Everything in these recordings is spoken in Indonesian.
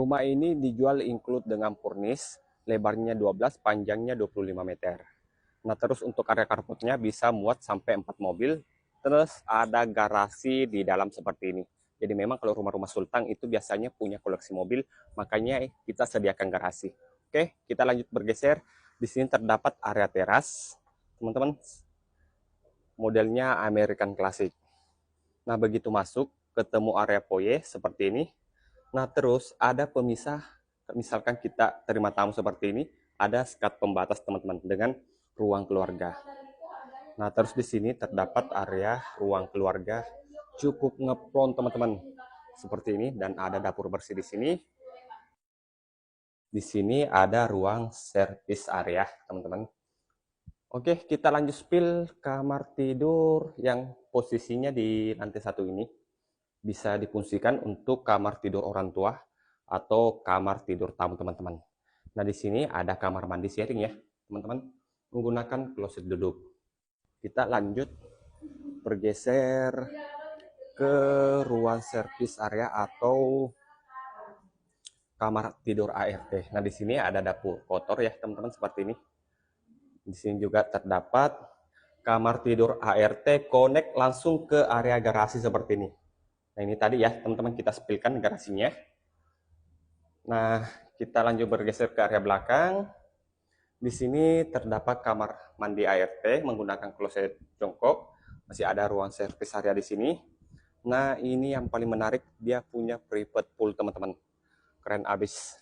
Rumah ini dijual include dengan furnish, lebarnya 12, panjangnya 25 meter. Nah, terus untuk area carportnya bisa muat sampai 4 mobil, terus ada garasi di dalam seperti ini. Jadi memang kalau rumah-rumah sultan itu biasanya punya koleksi mobil, makanya kita sediakan garasi. Oke, kita lanjut bergeser. Di sini terdapat area teras, teman-teman. Modelnya American Classic. Nah, begitu masuk, ketemu area foyer seperti ini. Nah, terus ada pemisah, misalkan kita terima tamu seperti ini, ada sekat pembatas teman-teman dengan ruang keluarga. Nah, terus di sini terdapat area ruang keluarga cukup ngeplon teman-teman. Seperti ini, dan ada dapur bersih di sini. Di sini ada ruang service area, teman-teman. Oke, kita lanjut spill kamar tidur yang posisinya di lantai 1 ini. Bisa difungsikan untuk kamar tidur orang tua atau kamar tidur tamu teman-teman. Nah, di sini ada kamar mandi sharing ya, teman-teman, menggunakan kloset duduk. Kita lanjut bergeser ke ruang service area atau kamar tidur ART. Nah, di sini ada dapur kotor ya, teman-teman, seperti ini. Di sini juga terdapat kamar tidur ART connect langsung ke area garasi seperti ini. Nah, ini tadi ya, teman-teman, kita spillkan garasinya. Nah, kita lanjut bergeser ke area belakang. Di sini terdapat kamar mandi ART menggunakan kloset jongkok. Masih ada ruang servis area di sini. Nah, ini yang paling menarik, dia punya private pool, teman-teman. Keren abis.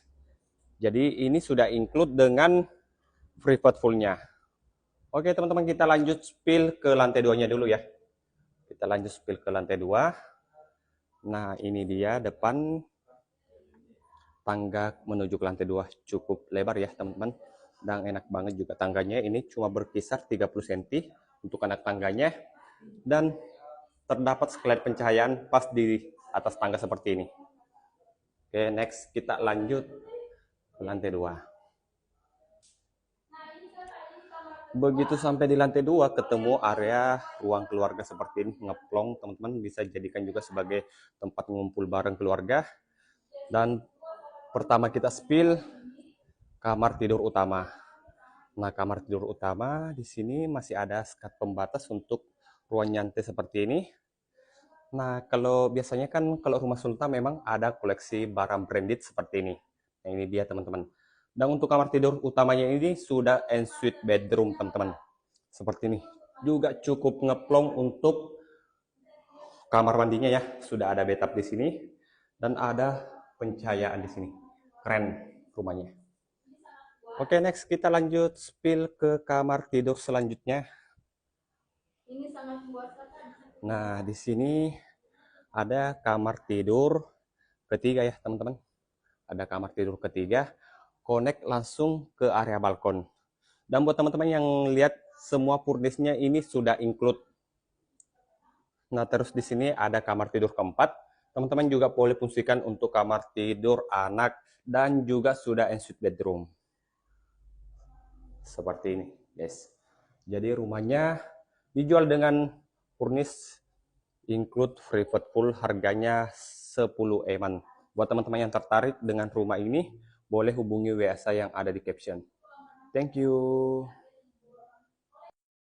Jadi, ini sudah include dengan private poolnya. Oke, teman-teman, kita lanjut spill ke lantai 2-nya dulu ya. Kita lanjut spill ke lantai 2. Nah, ini dia depan tangga menuju ke lantai 2 cukup lebar ya, teman-teman. Dan enak banget juga tangganya, ini cuma berkisar 30 cm untuk anak tangganya. Dan terdapat skylight pencahayaan pas di atas tangga seperti ini. Oke, next kita lanjut ke lantai 2. Begitu sampai di lantai 2 ketemu area ruang keluarga seperti ini, ngeplong teman-teman, bisa jadikan juga sebagai tempat ngumpul bareng keluarga. Dan pertama kita spill kamar tidur utama. Nah, kamar tidur utama di sini masih ada sekat pembatas untuk ruang nyantai seperti ini. Nah, kalau biasanya kan kalau rumah sultan memang ada koleksi barang branded seperti ini. Nah, ini dia teman-teman. Dan untuk kamar tidur utamanya ini sudah ensuite bedroom teman-teman. Seperti ini. Juga cukup ngeplong untuk kamar mandinya ya. Sudah ada bathtub di sini dan ada pencahayaan di sini. Keren rumahnya. Oke, next kita lanjut spill ke kamar tidur selanjutnya. Ini sangat membosankan. Nah, di sini ada kamar tidur ketiga ya, teman-teman. Ada kamar tidur ketiga, connect langsung ke area balkon. Dan buat teman-teman yang lihat, semua furnishnya ini sudah include. Nah, terus di sini ada kamar tidur keempat. Teman-teman juga boleh fungsikan untuk kamar tidur anak dan juga sudah ensuite bedroom. Seperti ini, guys. Jadi rumahnya dijual dengan furnish include private pool, harganya 10 eman. Buat teman-teman yang tertarik dengan rumah ini, boleh hubungi WA saya yang ada di caption. Thank you.